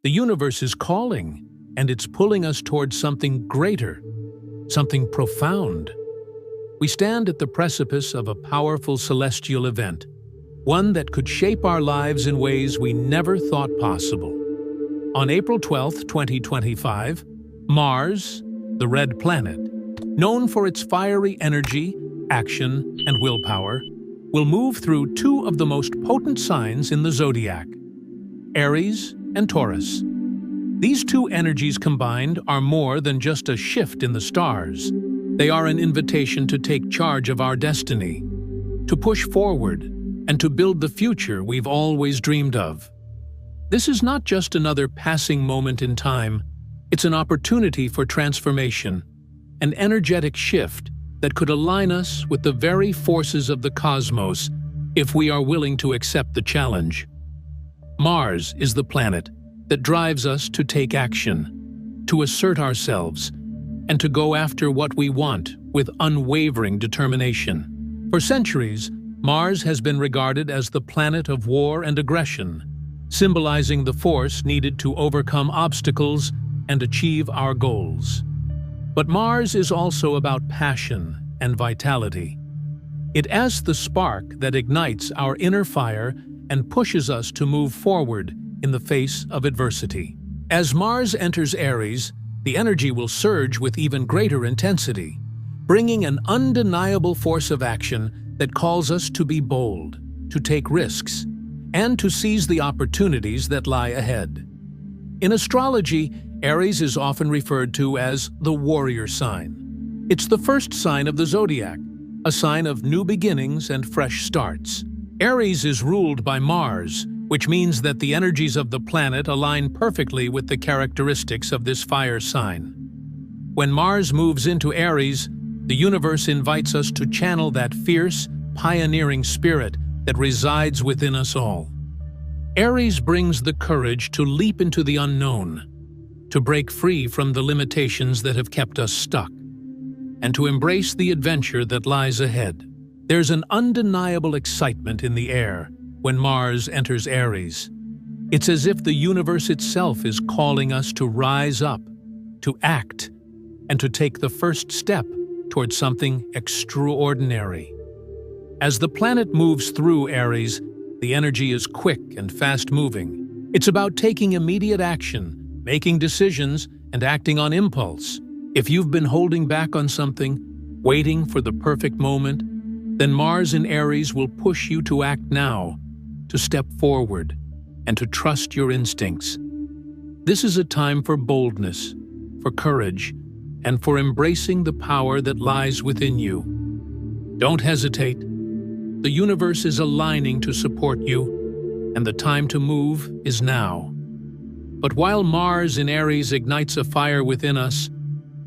The universe is calling, and it's pulling us towards something greater, something profound. We stand at the precipice of a powerful celestial event, one that could shape our lives in ways we never thought possible. On April 12, 2025, Mars, the red planet, known for its fiery energy, action, and willpower, will move through two of the most potent signs in the zodiac, Aries and Taurus. These two energies combined are more than just a shift in the stars. They are an invitation to take charge of our destiny, to push forward, and to build the future we've always dreamed of. This is not just another passing moment in time, it's an opportunity for transformation, an energetic shift that could align us with the very forces of the cosmos if we are willing to accept the challenge. Mars is the planet that drives us to take action, to assert ourselves, and to go after what we want with unwavering determination. For centuries, Mars has been regarded as the planet of war and aggression, symbolizing the force needed to overcome obstacles and achieve our goals. But Mars is also about passion and vitality. It is the spark that ignites our inner fire and pushes us to move forward in the face of adversity. As Mars enters Aries, the energy will surge with even greater intensity, bringing an undeniable force of action that calls us to be bold, to take risks, and to seize the opportunities that lie ahead. In astrology, Aries is often referred to as the warrior sign. It's the first sign of the zodiac, a sign of new beginnings and fresh starts. Aries is ruled by Mars, which means that the energies of the planet align perfectly with the characteristics of this fire sign. When Mars moves into Aries, the universe invites us to channel that fierce, pioneering spirit that resides within us all. Aries brings the courage to leap into the unknown, to break free from the limitations that have kept us stuck, and to embrace the adventure that lies ahead. There's an undeniable excitement in the air when Mars enters Aries. It's as if the universe itself is calling us to rise up, to act, and to take the first step towards something extraordinary. As the planet moves through Aries, the energy is quick and fast-moving. It's about taking immediate action, making decisions, and acting on impulse. If you've been holding back on something, waiting for the perfect moment, then Mars in Aries will push you to act now, to step forward, and to trust your instincts. This is a time for boldness, for courage, and for embracing the power that lies within you. Don't hesitate. The universe is aligning to support you, and the time to move is now. But while Mars in Aries ignites a fire within us,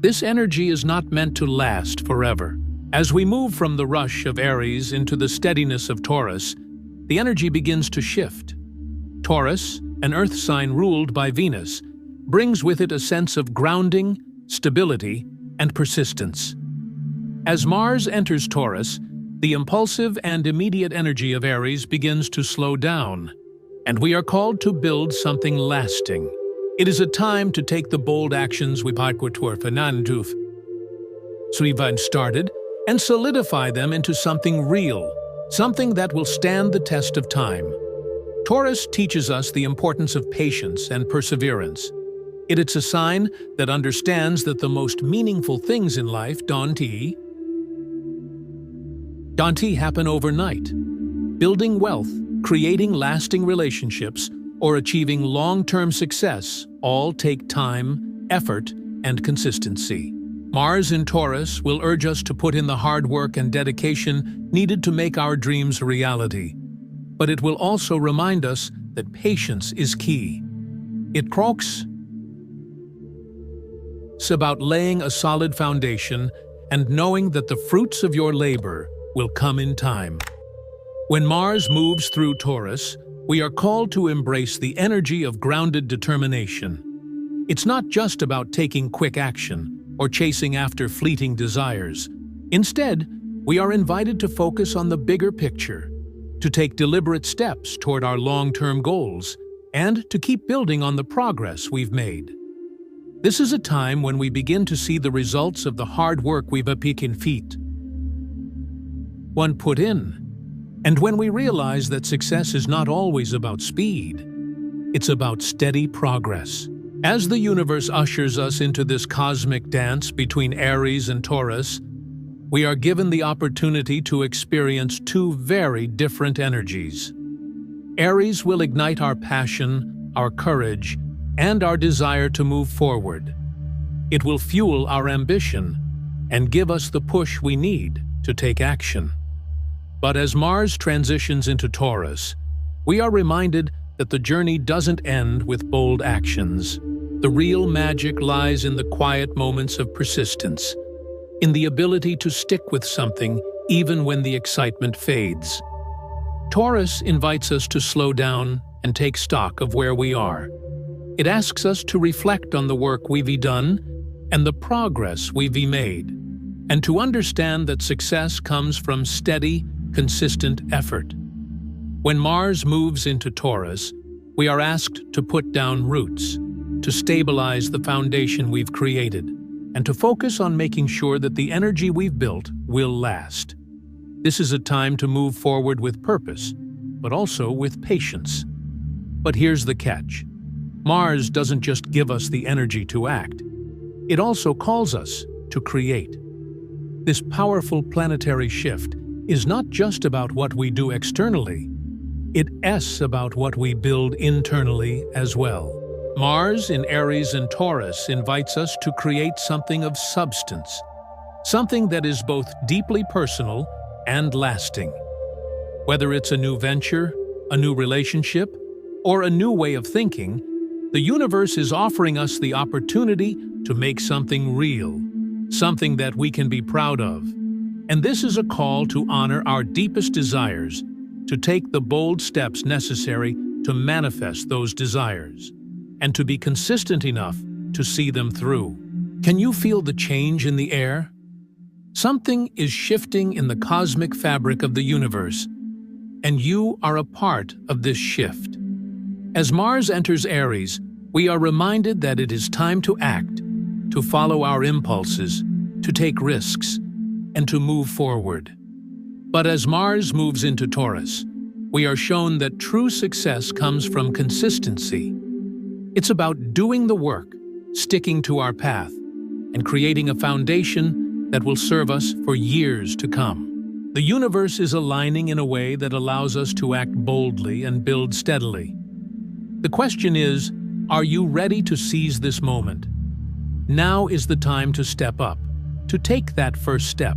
this energy is not meant to last forever. As we move from the rush of Aries into the steadiness of Taurus, the energy begins to shift. Taurus, an earth sign ruled by Venus, brings with it a sense of grounding, stability, and persistence. As Mars enters Taurus, the impulsive and immediate energy of Aries begins to slow down, and we are called to build something lasting. It is a time to take the bold actions we've started and solidify them into something real, something that will stand the test of time. Taurus teaches us the importance of patience and perseverance. It's a sign that understands that the most meaningful things in life don't happen overnight. Building wealth, creating lasting relationships, or achieving long-term success all take time, effort, and consistency. Mars in Taurus will urge us to put in the hard work and dedication needed to make our dreams a reality. But it will also remind us that patience is key. It's about laying a solid foundation and knowing that the fruits of your labor will come in time. When Mars moves through Taurus, we are called to embrace the energy of grounded determination. It's not just about taking quick action or chasing after fleeting desires. Instead, we are invited to focus on the bigger picture, to take deliberate steps toward our long-term goals, and to keep building on the progress we've made. This is a time when we begin to see the results of the hard work we've put in. And when we realize that success is not always about speed, it's about steady progress. As the universe ushers us into this cosmic dance between Aries and Taurus, we are given the opportunity to experience two very different energies. Aries will ignite our passion, our courage, and our desire to move forward. It will fuel our ambition and give us the push we need to take action. But as Mars transitions into Taurus, we are reminded that the journey doesn't end with bold actions. The real magic lies in the quiet moments of persistence, in the ability to stick with something even when the excitement fades. Taurus invites us to slow down and take stock of where we are. It asks us to reflect on the work we've done and the progress we've made, and to understand that success comes from steady, consistent effort. When Mars moves into Taurus, we are asked to put down roots, to stabilize the foundation we've created, and to focus on making sure that the energy we've built will last. This is a time to move forward with purpose, but also with patience. But here's the catch. Mars doesn't just give us the energy to act. It also calls us to create. This powerful planetary shift is not just about what we do externally. It's about what we build internally as well. Mars in Aries and Taurus invites us to create something of substance, something that is both deeply personal and lasting. Whether it's a new venture, a new relationship, or a new way of thinking, the universe is offering us the opportunity to make something real, something that we can be proud of. And this is a call to honor our deepest desires, to take the bold steps necessary to manifest those desires, and to be consistent enough to see them through. Can you feel the change in the air? Something is shifting in the cosmic fabric of the universe, and you are a part of this shift. As Mars enters Aries, we are reminded that it is time to act, to follow our impulses, to take risks, and to move forward. But as Mars moves into Taurus, we are shown that true success comes from consistency. It's about doing the work, sticking to our path, and creating a foundation that will serve us for years to come. The universe is aligning in a way that allows us to act boldly and build steadily. The question is, are you ready to seize this moment? Now is the time to step up, to take that first step,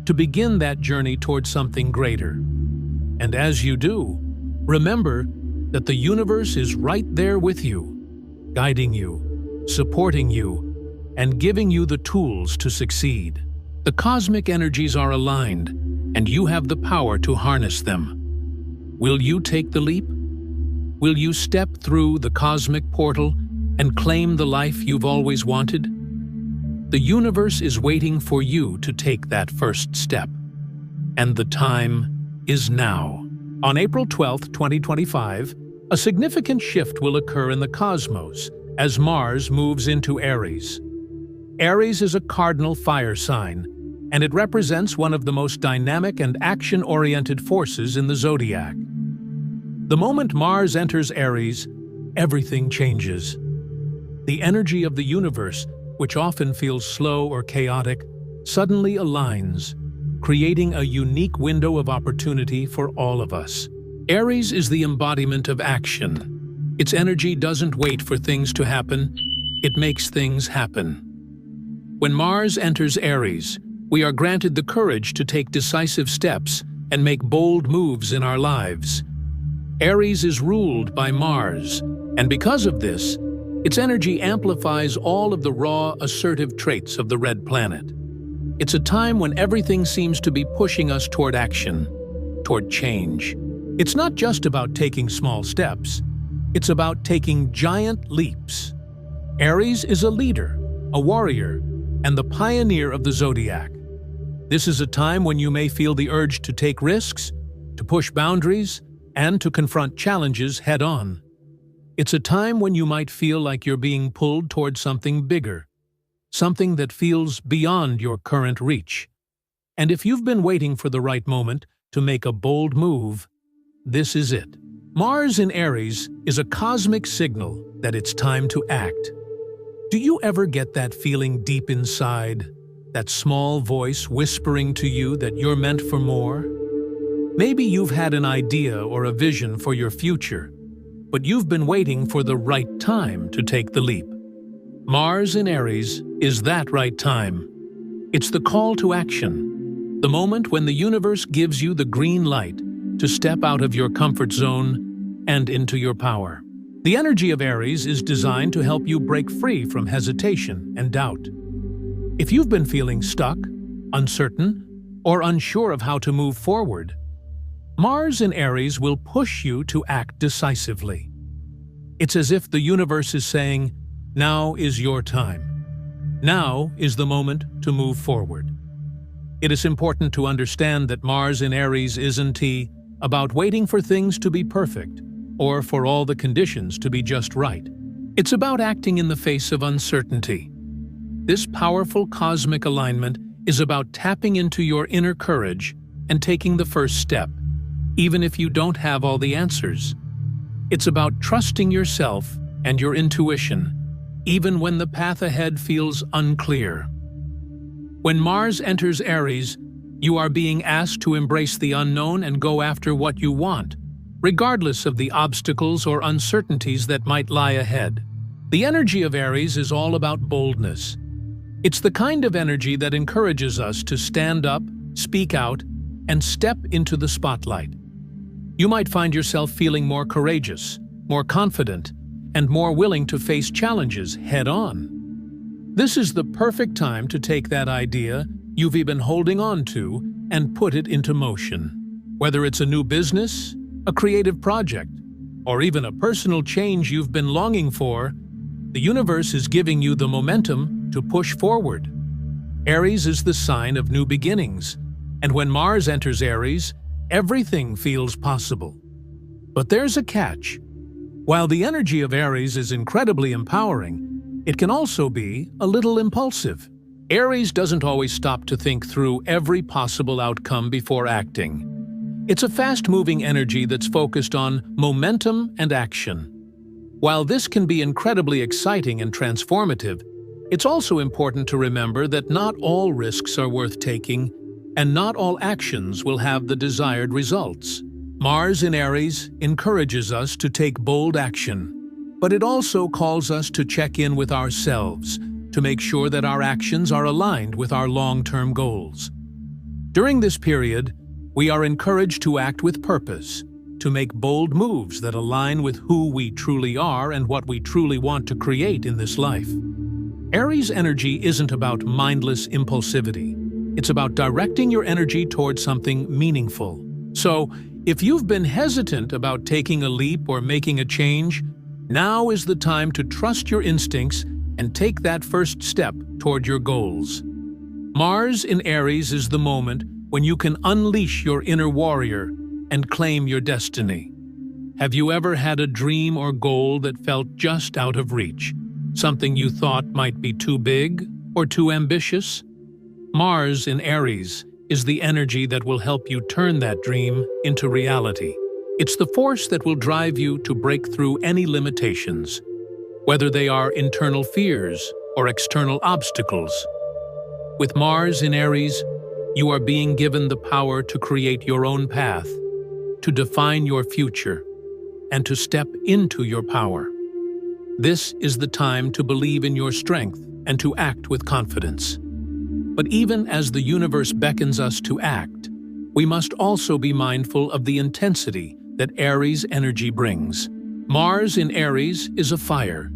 to begin that journey towards something greater. And as you do, remember that the universe is right there with you, guiding you, supporting you, and giving you the tools to succeed. The cosmic energies are aligned, and you have the power to harness them. Will you take the leap? Will you step through the cosmic portal and claim the life you've always wanted? The universe is waiting for you to take that first step. And the time is now. On April 12, 2025, a significant shift will occur in the cosmos as Mars moves into Aries. Aries is a cardinal fire sign, and it represents one of the most dynamic and action-oriented forces in the zodiac. The moment Mars enters Aries, everything changes. The energy of the universe, which often feels slow or chaotic, suddenly aligns, creating a unique window of opportunity for all of us. Aries is the embodiment of action. Its energy doesn't wait for things to happen, it makes things happen. When Mars enters Aries, we are granted the courage to take decisive steps and make bold moves in our lives. Aries is ruled by Mars, and because of this, its energy amplifies all of the raw, assertive traits of the red planet. It's a time when everything seems to be pushing us toward action, toward change. It's not just about taking small steps, it's about taking giant leaps. Aries is a leader, a warrior, and the pioneer of the zodiac. This is a time when you may feel the urge to take risks, to push boundaries, and to confront challenges head-on. It's a time when you might feel like you're being pulled towards something bigger, something that feels beyond your current reach. And if you've been waiting for the right moment to make a bold move, this is it. Mars in Aries is a cosmic signal that it's time to act. Do you ever get that feeling deep inside, that small voice whispering to you that you're meant for more? Maybe you've had an idea or a vision for your future, but you've been waiting for the right time to take the leap. Mars in Aries is that right time. It's the call to action, the moment when the universe gives you the green light to step out of your comfort zone and into your power. The energy of Aries is designed to help you break free from hesitation and doubt. If you've been feeling stuck, uncertain, or unsure of how to move forward, Mars in Aries will push you to act decisively. It's as if the universe is saying, now is your time. Now is the moment to move forward. It is important to understand that Mars in Aries isn't about waiting for things to be perfect or for all the conditions to be just right. It's about acting in the face of uncertainty. This powerful cosmic alignment is about tapping into your inner courage and taking the first step, even if you don't have all the answers. It's about trusting yourself and your intuition, even when the path ahead feels unclear. When Mars enters Aries, you are being asked to embrace the unknown and go after what you want, regardless of the obstacles or uncertainties that might lie ahead. The energy of Aries is all about boldness. It's the kind of energy that encourages us to stand up, speak out, and step into the spotlight. You might find yourself feeling more courageous, more confident, and more willing to face challenges head-on. This is the perfect time to take that idea you've been holding on to and put it into motion. Whether it's a new business, a creative project, or even a personal change you've been longing for, the universe is giving you the momentum to push forward. Aries is the sign of new beginnings, and when Mars enters Aries, everything feels possible. But there's a catch. While the energy of Aries is incredibly empowering, it can also be a little impulsive. Aries doesn't always stop to think through every possible outcome before acting. It's a fast-moving energy that's focused on momentum and action. While this can be incredibly exciting and transformative, it's also important to remember that not all risks are worth taking, and not all actions will have the desired results. Mars in Aries encourages us to take bold action, but it also calls us to check in with ourselves to make sure that our actions are aligned with our long-term goals. During this period, we are encouraged to act with purpose, to make bold moves that align with who we truly are and what we truly want to create in this life. Aries energy isn't about mindless impulsivity. It's about directing your energy towards something meaningful. So, if you've been hesitant about taking a leap or making a change, now is the time to trust your instincts and take that first step toward your goals. Mars in Aries is the moment when you can unleash your inner warrior and claim your destiny. Have you ever had a dream or goal that felt just out of reach? Something you thought might be too big or too ambitious? Mars in Aries is the energy that will help you turn that dream into reality. It's the force that will drive you to break through any limitations, whether they are internal fears or external obstacles. With Mars in Aries, you are being given the power to create your own path, to define your future, and to step into your power. This is the time to believe in your strength and to act with confidence. But even as the universe beckons us to act, we must also be mindful of the intensity that Aries energy brings. Mars in Aries is a fire.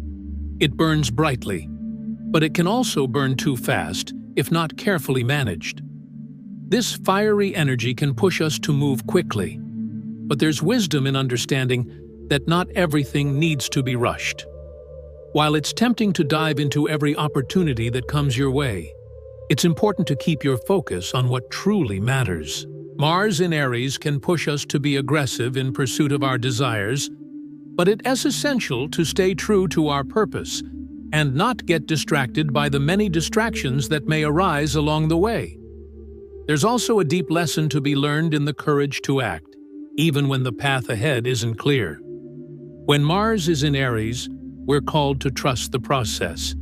It burns brightly, but it can also burn too fast if not carefully managed. This fiery energy can push us to move quickly, but there's wisdom in understanding that not everything needs to be rushed. While it's tempting to dive into every opportunity that comes your way, it's important to keep your focus on what truly matters. Mars in Aries can push us to be aggressive in pursuit of our desires, But it is essential to stay true to our purpose and not get distracted by the many distractions that may arise along the way. There's also a deep lesson to be learned in the courage to act, even when the path ahead isn't clear. When Mars is in Aries, we're called to trust the process.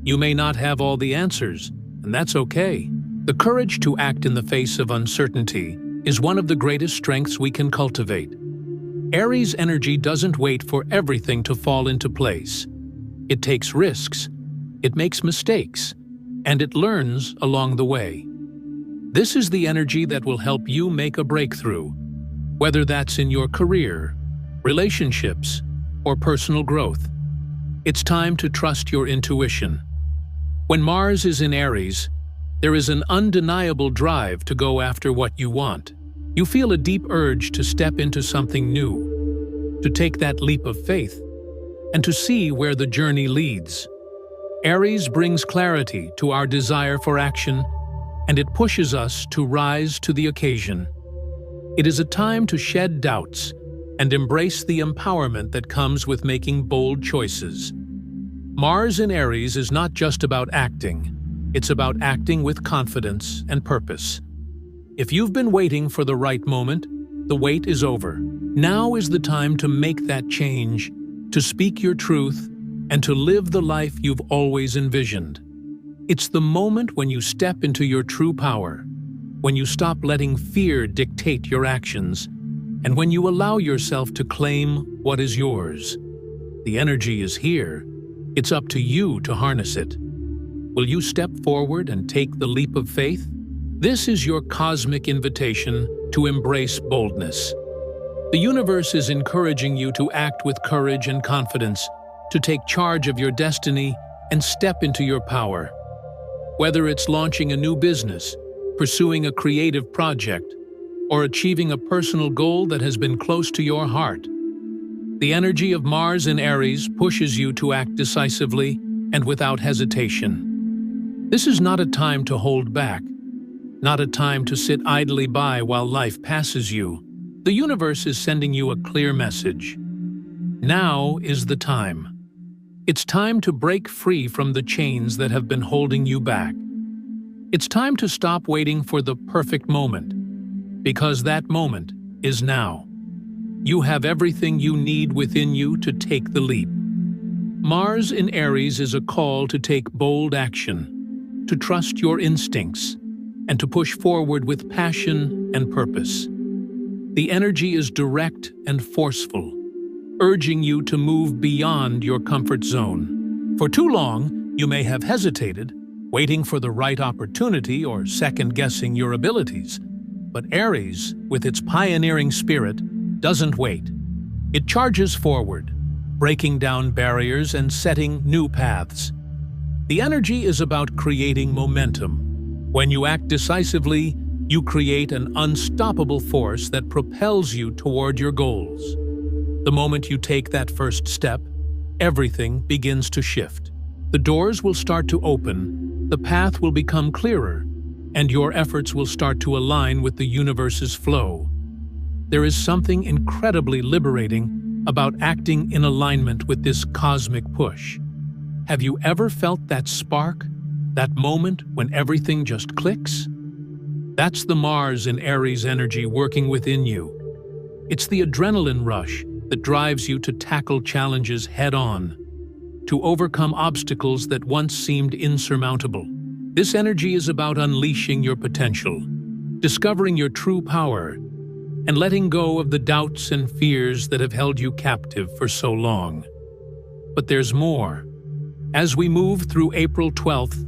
You may not have all the answers, and that's okay. The courage to act in the face of uncertainty is one of the greatest strengths we can cultivate. Aries energy doesn't wait for everything to fall into place. It takes risks, it makes mistakes, and it learns along the way. This is the energy that will help you make a breakthrough, whether that's in your career, relationships, or personal growth. It's time to trust your intuition. When Mars is in Aries, there is an undeniable drive to go after what you want. You feel a deep urge to step into something new, to take that leap of faith, and to see where the journey leads. Aries brings clarity to our desire for action, and it pushes us to rise to the occasion. It is a time to shed doubts and embrace the empowerment that comes with making bold choices. Mars in Aries is not just about acting, it's about acting with confidence and purpose. If you've been waiting for the right moment, the wait is over. Now is the time to make that change, to speak your truth, and to live the life you've always envisioned. It's the moment when you step into your true power, when you stop letting fear dictate your actions, and when you allow yourself to claim what is yours. The energy is here. It's up to you to harness it. Will you step forward and take the leap of faith? This is your cosmic invitation to embrace boldness. The universe is encouraging you to act with courage and confidence, to take charge of your destiny and step into your power. Whether it's launching a new business, pursuing a creative project, or achieving a personal goal that has been close to your heart, the energy of Mars in Aries pushes you to act decisively and without hesitation. This is not a time to hold back, not a time to sit idly by while life passes you. The universe is sending you a clear message. Now is the time. It's time to break free from the chains that have been holding you back. It's time to stop waiting for the perfect moment, because that moment is now. You have everything you need within you to take the leap. Mars in Aries is a call to take bold action, to trust your instincts, and to push forward with passion and purpose. The energy is direct and forceful, urging you to move beyond your comfort zone. For too long, you may have hesitated, waiting for the right opportunity or second-guessing your abilities. But Aries, with its pioneering spirit, doesn't wait. It charges forward, breaking down barriers and setting new paths. The energy is about creating momentum. When you act decisively, you create an unstoppable force that propels you toward your goals. The moment you take that first step, everything begins to shift. The doors will start to open, the path will become clearer, and your efforts will start to align with the universe's flow. There is something incredibly liberating about acting in alignment with this cosmic push. Have you ever felt that spark, that moment when everything just clicks? That's the Mars in Aries energy working within you. It's the adrenaline rush that drives you to tackle challenges head-on, to overcome obstacles that once seemed insurmountable. This energy is about unleashing your potential, discovering your true power, and letting go of the doubts and fears that have held you captive for so long. But there's more. As we move through April 12th,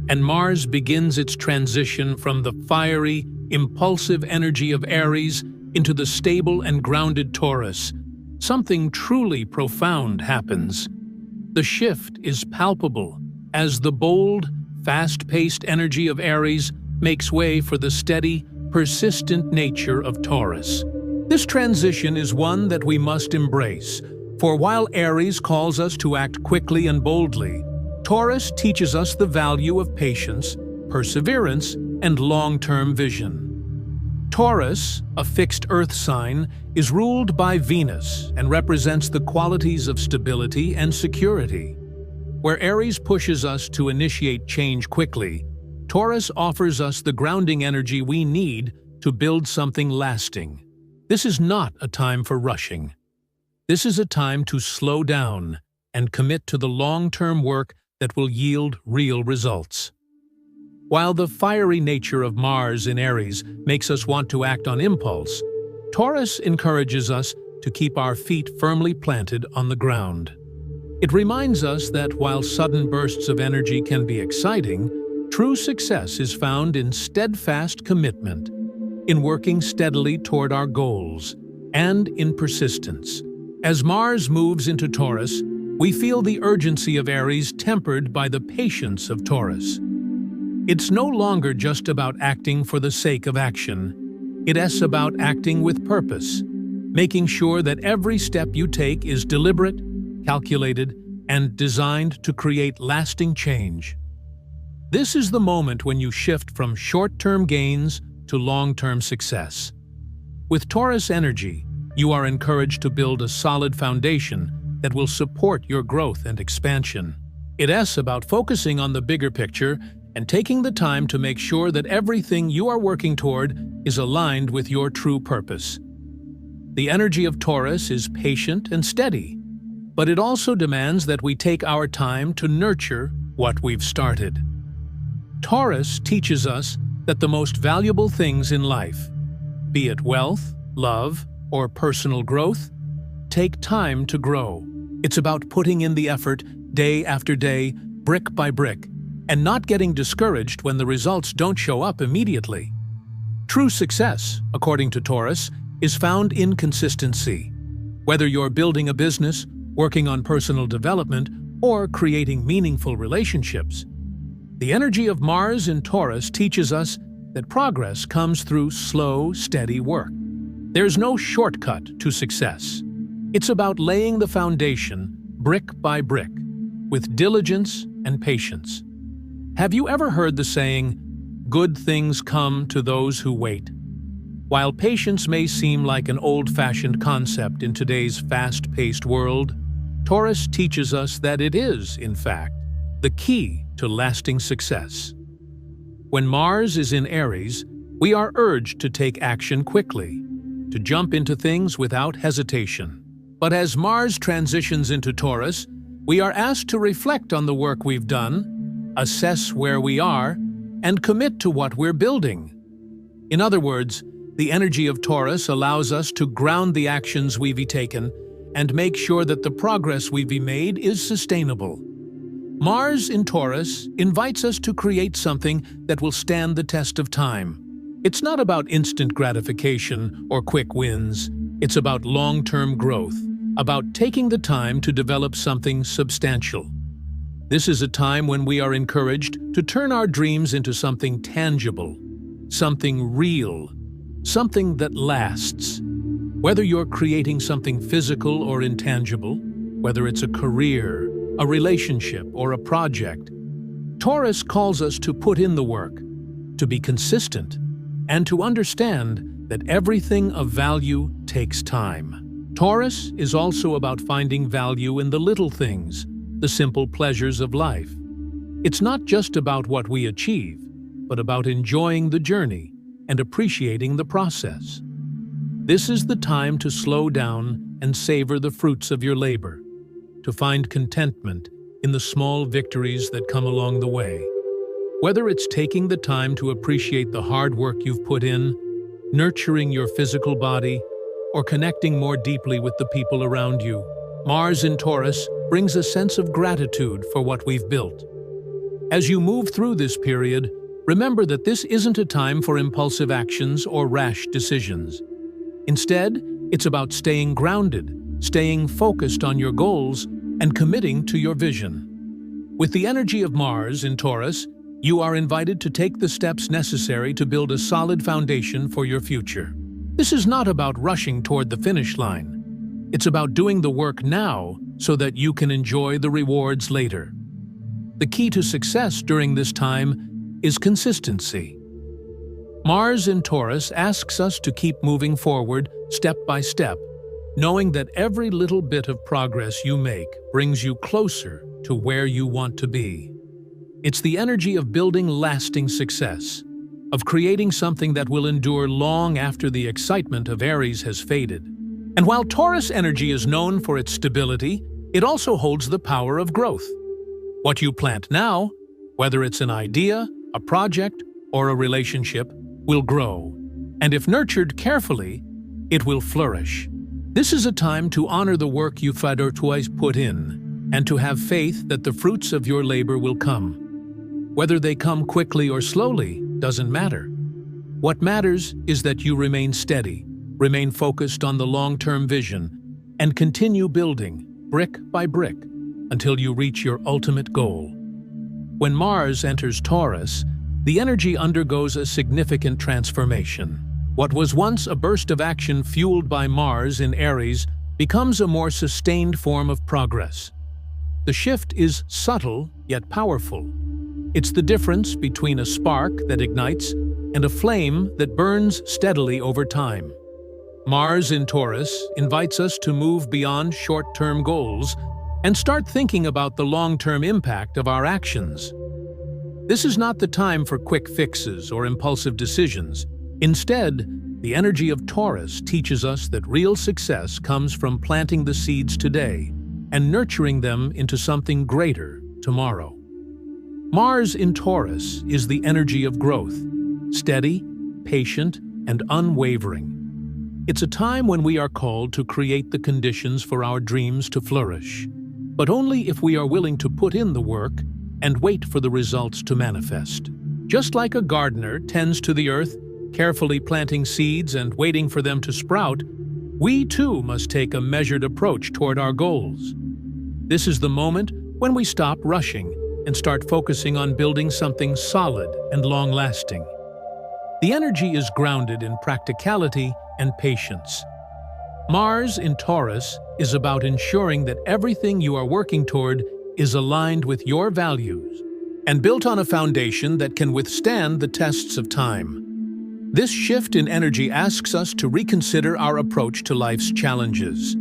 and Mars begins its transition from the fiery, impulsive energy of Aries into the stable and grounded Taurus, something truly profound happens. The shift is palpable as the bold, fast-paced energy of Aries makes way for the steady, persistent nature of Taurus. This transition is one that we must embrace, for while Aries calls us to act quickly and boldly, Taurus teaches us the value of patience, perseverance, and long-term vision. Taurus, a fixed earth sign, is ruled by Venus and represents the qualities of stability and security. Where Aries pushes us to initiate change quickly, Taurus offers us the grounding energy we need to build something lasting. This is not a time for rushing. This is a time to slow down and commit to the long-term work that will yield real results. While the fiery nature of Mars in Aries makes us want to act on impulse, Taurus encourages us to keep our feet firmly planted on the ground. It reminds us that while sudden bursts of energy can be exciting, true success is found in steadfast commitment, in working steadily toward our goals, and in persistence. As Mars moves into Taurus, we feel the urgency of Aries tempered by the patience of Taurus. It's no longer just about acting for the sake of action. It's about acting with purpose, making sure that every step you take is deliberate, calculated, and designed to create lasting change. This is the moment when you shift from short-term gains to long-term success. With Taurus energy, you are encouraged to build a solid foundation that will support your growth and expansion. It's about focusing on the bigger picture and taking the time to make sure that everything you are working toward is aligned with your true purpose. The energy of Taurus is patient and steady, but it also demands that we take our time to nurture what we've started. Taurus teaches us that the most valuable things in life, be it wealth, love, or personal growth, take time to grow. It's about putting in the effort day after day, brick by brick, and not getting discouraged when the results don't show up immediately. True success, according to Taurus, is found in consistency. Whether you're building a business, working on personal development, or creating meaningful relationships, the energy of Mars in Taurus teaches us that progress comes through slow, steady work. There's no shortcut to success. It's about laying the foundation brick by brick, with diligence and patience. Have you ever heard the saying, "Good things come to those who wait"? While patience may seem like an old-fashioned concept in today's fast-paced world, Taurus teaches us that it is, in fact, the key to lasting success. When Mars is in Aries, we are urged to take action quickly, to jump into things without hesitation. But as Mars transitions into Taurus, we are asked to reflect on the work we've done, assess where we are, and commit to what we're building. In other words, the energy of Taurus allows us to ground the actions we've taken and make sure that the progress we've made is sustainable. Mars in Taurus invites us to create something that will stand the test of time. It's not about instant gratification or quick wins. It's about long-term growth, about taking the time to develop something substantial. This is a time when we are encouraged to turn our dreams into something tangible, something real, something that lasts. Whether you're creating something physical or intangible, whether it's a career, a relationship, or a project, Taurus calls us to put in the work, to be consistent, and to understand that everything of value takes time. Taurus is also about finding value in the little things, the simple pleasures of life. It's not just about what we achieve, but about enjoying the journey and appreciating the process. This is the time to slow down and savor the fruits of your labor, to find contentment in the small victories that come along the way. Whether it's taking the time to appreciate the hard work you've put in, nurturing your physical body, or connecting more deeply with the people around you, Mars in Taurus brings a sense of gratitude for what we've built. As you move through this period, remember that this isn't a time for impulsive actions or rash decisions. Instead, it's about staying grounded, staying focused on your goals, and committing to your vision. With the energy of Mars in Taurus, you are invited to take the steps necessary to build a solid foundation for your future. This is not about rushing toward the finish line. It's about doing the work now so that you can enjoy the rewards later. The key to success during this time is consistency. Mars in Taurus asks us to keep moving forward step by step, knowing that every little bit of progress you make brings you closer to where you want to be. It's the energy of building lasting success, of creating something that will endure long after the excitement of Aries has faded. And while Taurus energy is known for its stability, it also holds the power of growth. What you plant now, whether it's an idea, a project, or a relationship, will grow. And if nurtured carefully, it will flourish. This is a time to honor the work you've otherwise put in, and to have faith that the fruits of your labor will come. Whether they come quickly or slowly doesn't matter. What matters is that you remain steady, remain focused on the long-term vision, and continue building, brick by brick, until you reach your ultimate goal. When Mars enters Taurus, the energy undergoes a significant transformation. What was once a burst of action fueled by Mars in Aries becomes a more sustained form of progress. The shift is subtle yet powerful. It's the difference between a spark that ignites and a flame that burns steadily over time. Mars in Taurus invites us to move beyond short-term goals and start thinking about the long-term impact of our actions. This is not the time for quick fixes or impulsive decisions. Instead, the energy of Taurus teaches us that real success comes from planting the seeds today and nurturing them into something greater tomorrow. Mars in Taurus is the energy of growth, steady, patient, and unwavering. It's a time when we are called to create the conditions for our dreams to flourish, but only if we are willing to put in the work and wait for the results to manifest. Just like a gardener tends to the earth, carefully planting seeds and waiting for them to sprout, we too must take a measured approach toward our goals. This is the moment when we stop rushing and start focusing on building something solid and long-lasting. The energy is grounded in practicality and patience. Mars in Taurus is about ensuring that everything you are working toward is aligned with your values and built on a foundation that can withstand the tests of time. This shift in energy asks us to reconsider our approach to life's challenges.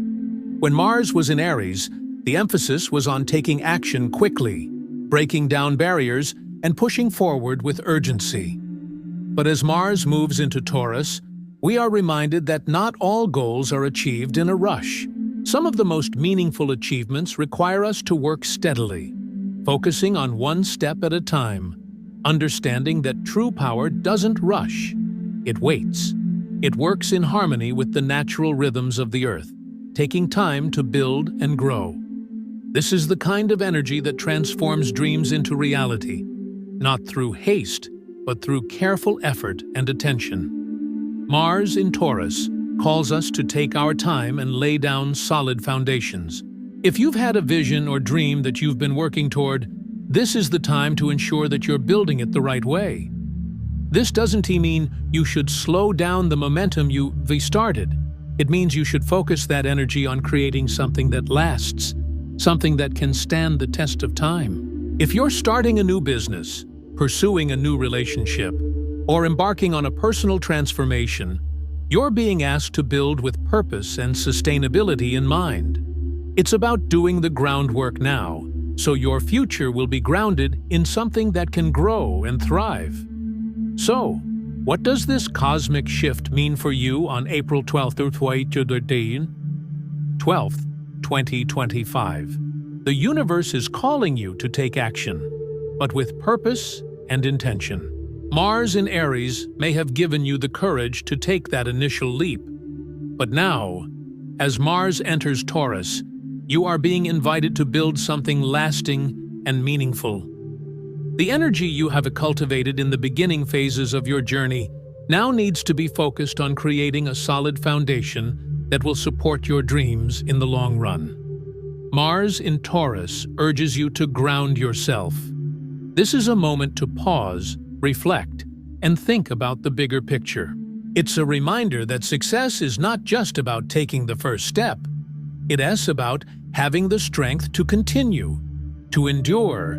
When Mars was in Aries, the emphasis was on taking action quickly, breaking down barriers, and pushing forward with urgency. But as Mars moves into Taurus, we are reminded that not all goals are achieved in a rush. Some of the most meaningful achievements require us to work steadily, focusing on one step at a time, understanding that true power doesn't rush. It waits. It works in harmony with the natural rhythms of the earth, taking time to build and grow. This is the kind of energy that transforms dreams into reality, not through haste, but through careful effort and attention. Mars in Taurus calls us to take our time and lay down solid foundations. If you've had a vision or dream that you've been working toward, this is the time to ensure that you're building it the right way. This doesn't mean you should slow down the momentum you've started. It means you should focus that energy on creating something that lasts, something that can stand the test of time. If you're starting a new business, pursuing a new relationship, or embarking on a personal transformation, you're being asked to build with purpose and sustainability in mind. It's about doing the groundwork now, so your future will be grounded in something that can grow and thrive. So, what does this cosmic shift mean for you on April 12th, 2025? The universe is calling you to take action, but with purpose and intention. Mars in Aries may have given you the courage to take that initial leap. But now, as Mars enters Taurus, you are being invited to build something lasting and meaningful. The energy you have cultivated in the beginning phases of your journey now needs to be focused on creating a solid foundation that will support your dreams in the long run. Mars in Taurus urges you to ground yourself. This is a moment to pause, reflect, and think about the bigger picture. It's a reminder that success is not just about taking the first step. It is about having the strength to continue, to endure,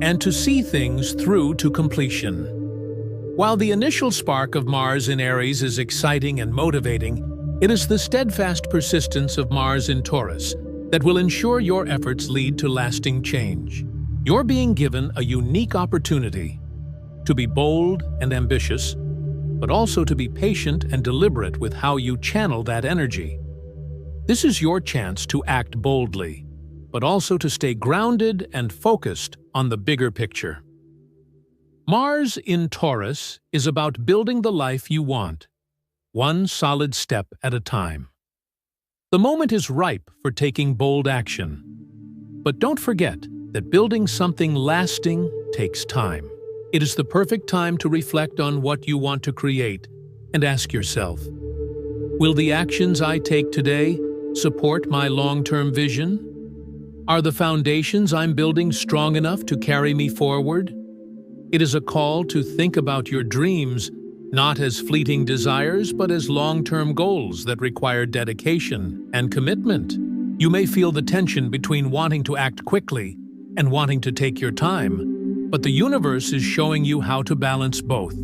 and to see things through to completion. While the initial spark of Mars in Aries is exciting and motivating, it is the steadfast persistence of Mars in Taurus that will ensure your efforts lead to lasting change. You're being given a unique opportunity to be bold and ambitious, but also to be patient and deliberate with how you channel that energy. This is your chance to act boldly, but also to stay grounded and focused on the bigger picture. Mars in Taurus is about building the life you want, one solid step at a time. The moment is ripe for taking bold action. But don't forget that building something lasting takes time. It is the perfect time to reflect on what you want to create and ask yourself, will the actions I take today support my long-term vision? Are the foundations I'm building strong enough to carry me forward? It is a call to think about your dreams not as fleeting desires, but as long-term goals that require dedication and commitment. You may feel the tension between wanting to act quickly and wanting to take your time, but the universe is showing you how to balance both.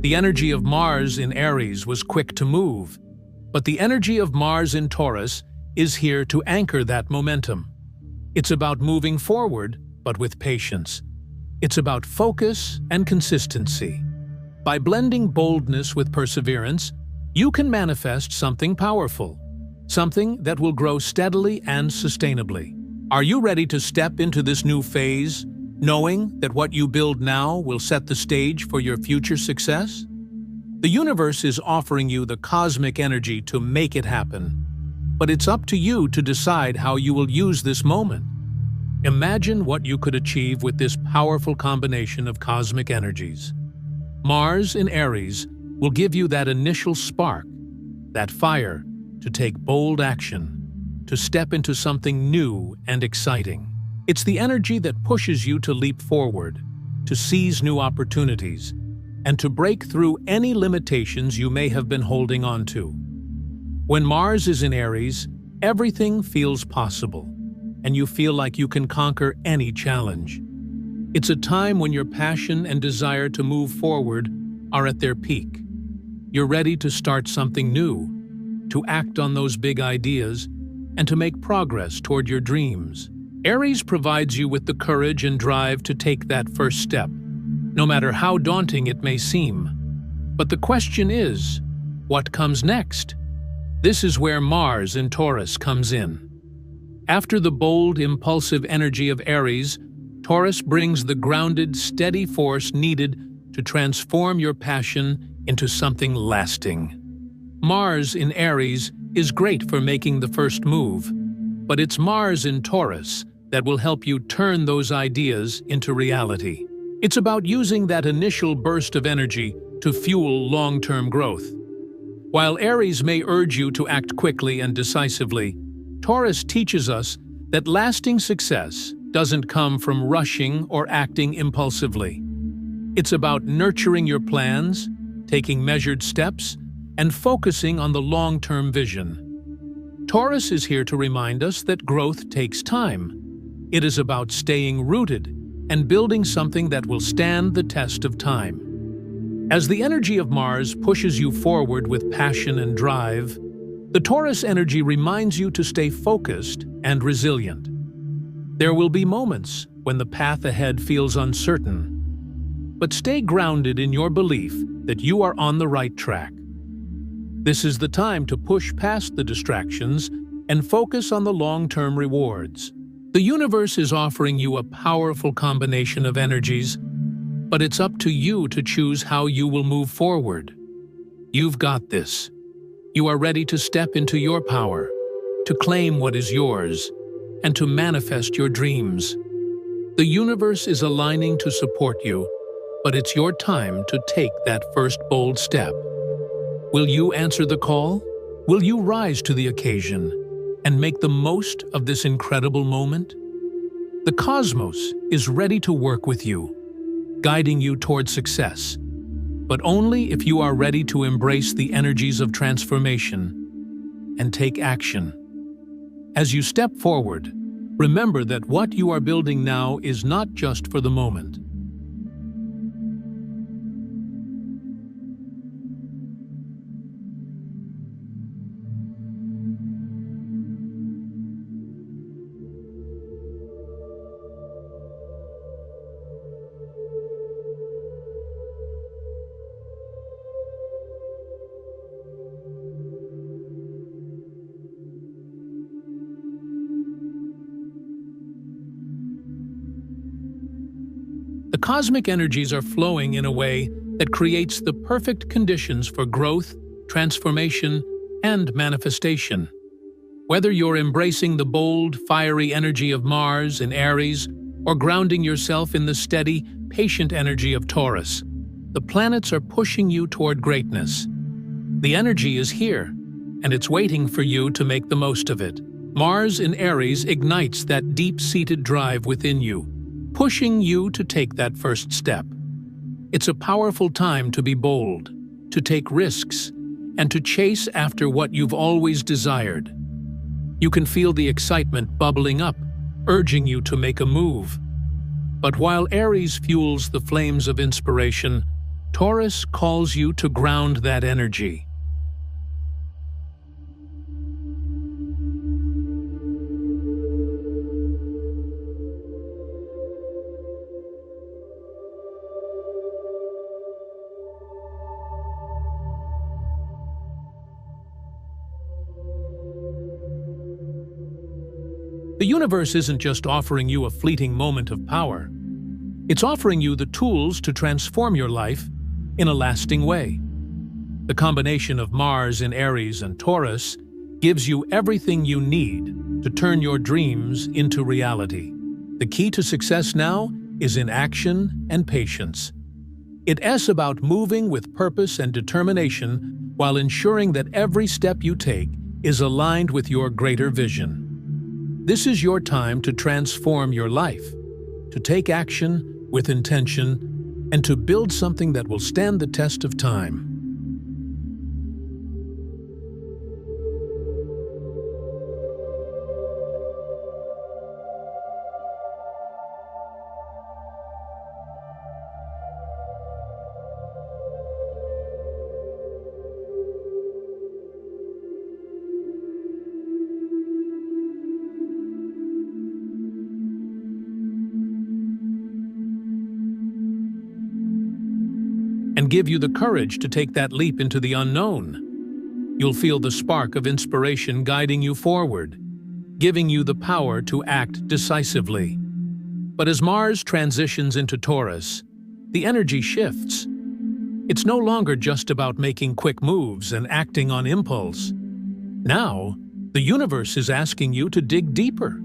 The energy of Mars in Aries was quick to move, but the energy of Mars in Taurus is here to anchor that momentum. It's about moving forward, but with patience. It's about focus and consistency. By blending boldness with perseverance, you can manifest something powerful, something that will grow steadily and sustainably. Are you ready to step into this new phase, knowing that what you build now will set the stage for your future success? The universe is offering you the cosmic energy to make it happen, but it's up to you to decide how you will use this moment. Imagine what you could achieve with this powerful combination of cosmic energies. Mars in Aries will give you that initial spark, that fire to take bold action, to step into something new and exciting. It's the energy that pushes you to leap forward, to seize new opportunities, and to break through any limitations you may have been holding on to. When Mars is in Aries, everything feels possible, and you feel like you can conquer any challenge. It's a time when your passion and desire to move forward are at their peak. You're ready to start something new, to act on those big ideas, and to make progress toward your dreams. Aries provides you with the courage and drive to take that first step, no matter how daunting it may seem. But the question is, what comes next? This is where Mars in Taurus comes in. After the bold, impulsive energy of Aries, Taurus brings the grounded, steady force needed to transform your passion into something lasting. Mars in Aries is great for making the first move, but it's Mars in Taurus that will help you turn those ideas into reality. It's about using that initial burst of energy to fuel long-term growth. While Aries may urge you to act quickly and decisively, Taurus teaches us that lasting success doesn't come from rushing or acting impulsively. It's about nurturing your plans, taking measured steps, and focusing on the long-term vision. Taurus is here to remind us that growth takes time. It is about staying rooted and building something that will stand the test of time. As the energy of Mars pushes you forward with passion and drive, the Taurus energy reminds you to stay focused and resilient. There will be moments when the path ahead feels uncertain, but stay grounded in your belief that you are on the right track. This is the time to push past the distractions and focus on the long-term rewards. The universe is offering you a powerful combination of energies, but it's up to you to choose how you will move forward. You've got this. You are ready to step into your power, to claim what is yours, and to manifest your dreams. The universe is aligning to support you, but it's your time to take that first bold step. Will you answer the call? Will you rise to the occasion and make the most of this incredible moment? The cosmos is ready to work with you, guiding you toward success, but only if you are ready to embrace the energies of transformation and take action. As you step forward, remember that what you are building now is not just for the moment. The cosmic energies are flowing in a way that creates the perfect conditions for growth, transformation, and manifestation. Whether you're embracing the bold, fiery energy of Mars in Aries or grounding yourself in the steady, patient energy of Taurus, the planets are pushing you toward greatness. The energy is here, and it's waiting for you to make the most of it. Mars in Aries ignites that deep-seated drive within you, pushing you to take that first step. It's a powerful time to be bold, to take risks, and to chase after what you've always desired. You can feel the excitement bubbling up, urging you to make a move. But while Aries fuels the flames of inspiration, Taurus calls you to ground that energy. The universe isn't just offering you a fleeting moment of power. It's offering you the tools to transform your life in a lasting way. The combination of Mars in Aries and Taurus gives you everything you need to turn your dreams into reality. The key to success now is in action and patience. It's about moving with purpose and determination while ensuring that every step you take is aligned with your greater vision. This is your time to transform your life, to take action with intention, and to build something that will stand the test of time. And give you the courage to take that leap into the unknown. You'll feel the spark of inspiration guiding you forward, giving you the power to act decisively. But as Mars transitions into Taurus, the energy shifts. It's no longer just about making quick moves and acting on impulse. Now, the universe is asking you to dig deeper,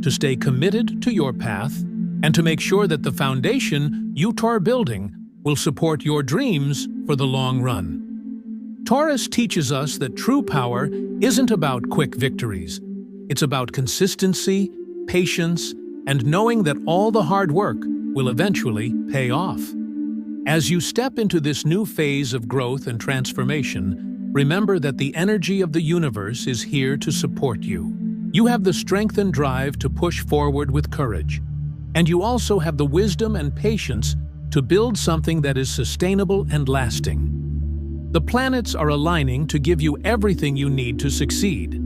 to stay committed to your path, and to make sure that the foundation you are building will support your dreams for the long run. Taurus teaches us that true power isn't about quick victories. It's about consistency, patience, and knowing that all the hard work will eventually pay off. As you step into this new phase of growth and transformation, remember that the energy of the universe is here to support you. You have the strength and drive to push forward with courage, and you also have the wisdom and patience to build something that is sustainable and lasting. The planets are aligning to give you everything you need to succeed,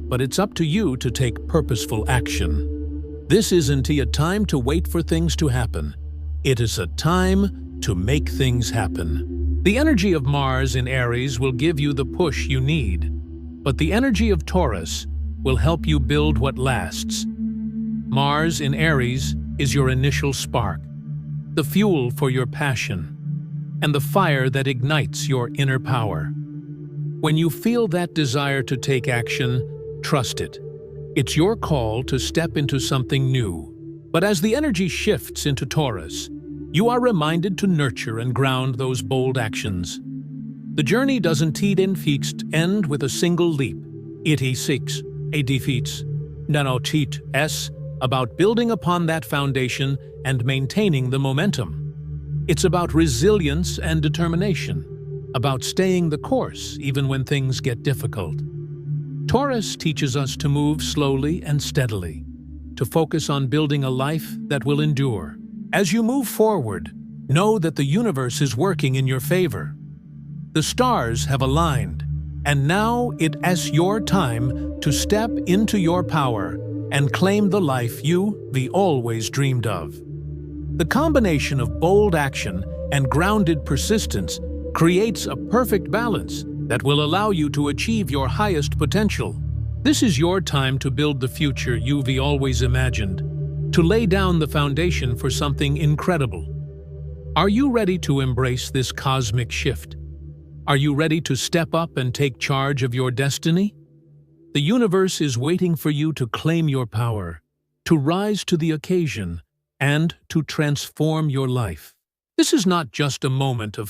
but it's up to you to take purposeful action. This isn't a time to wait for things to happen. It is a time to make things happen. The energy of Mars in Aries will give you the push you need, but the energy of Taurus will help you build what lasts. Mars in Aries is your initial spark, the fuel for your passion, and the fire that ignites your inner power. When you feel that desire to take action, trust it. It's your call to step into something new. But as the energy shifts into Taurus, you are reminded to nurture and ground those bold actions. The journey doesn't end with a single leap. It seeks a defeats. It's about building upon that foundation and maintaining the momentum. It's about resilience and determination, about staying the course even when things get difficult. Taurus teaches us to move slowly and steadily, to focus on building a life that will endure. As you move forward, know that the universe is working in your favor. The stars have aligned, and now it's your time to step into your power and claim the life you always dreamed of. The combination of bold action and grounded persistence creates a perfect balance that will allow you to achieve your highest potential. This is your time to build the future you've always imagined, to lay down the foundation for something incredible. Are you ready to embrace this cosmic shift? Are you ready to step up and take charge of your destiny? The universe is waiting for you to claim your power, to rise to the occasion, and to transform your life. This is not just a moment of